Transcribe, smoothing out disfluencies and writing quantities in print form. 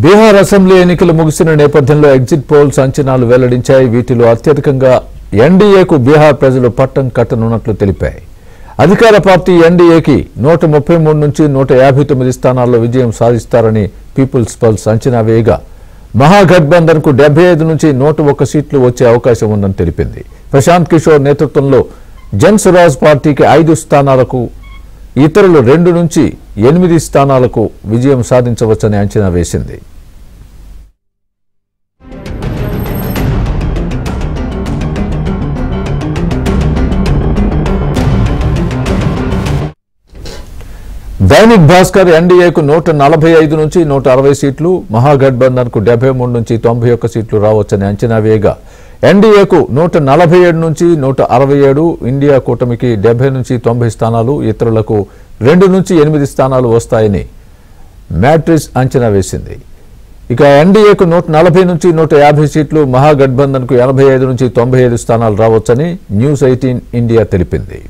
Bihar assembly ఎన్నికలు ముగిసిన నేపథ్యంలో ఎగ్జిట్ పోల్స్ అంచనాలు వెల్లడించాయి. వీటిలో అత్యధికంగా ఎన్డీఏకు బీహార్ ప్రజలు పట్టం కట్టనున్నట్లు తెలిపాయి. అధికార పార్టీ ఎన్డీఏకి 133 నుంచి 159 స్థానాల్లో విజయం సాధిస్తారని పీపుల్స్ పల్స్ అంచనా వేయగా, మహాగఠబంధన్ కు 75 నుంచి 101 సీట్లు వచ్చే అవకాశం ఉందని తెలిపింది. ప్రశాంత్ కిషోర్ నేతృత్వంలో జన్ స్వరాజ్ పార్టీకి 5 స్థానాలకు, ఇతరులు 2 నుంచి 8 స్థానాలకు విజయం సాధించవచ్చని అంచనా వేసింది. దైనిక్ భాస్కర్ ఎన్డీఏకు 145 నుంచి 160 సీట్లు, మహాగఠబంధన్ కు 73 నుంచి 91 సీట్లు రావచ్చని అంచనా వేయగా, ఎన్డీఏకు 147 నుంచి 167, ఇండియా కూటమికి 70 నుంచి 90 స్థానాలు, ఇతరులకు 2 నుంచి 8 స్థానాలు వస్తాయని మ్యాట్రిక్స్ అంచనా వేసింది. ఇక ఎన్డీఏకు 140 నుంచి 150 సీట్లు, మహాగఠబంధన్ కు 85 నుంచి 95 స్థానాలు రావచ్చని న్యూస్ 18 ఇండియా తెలిపింది.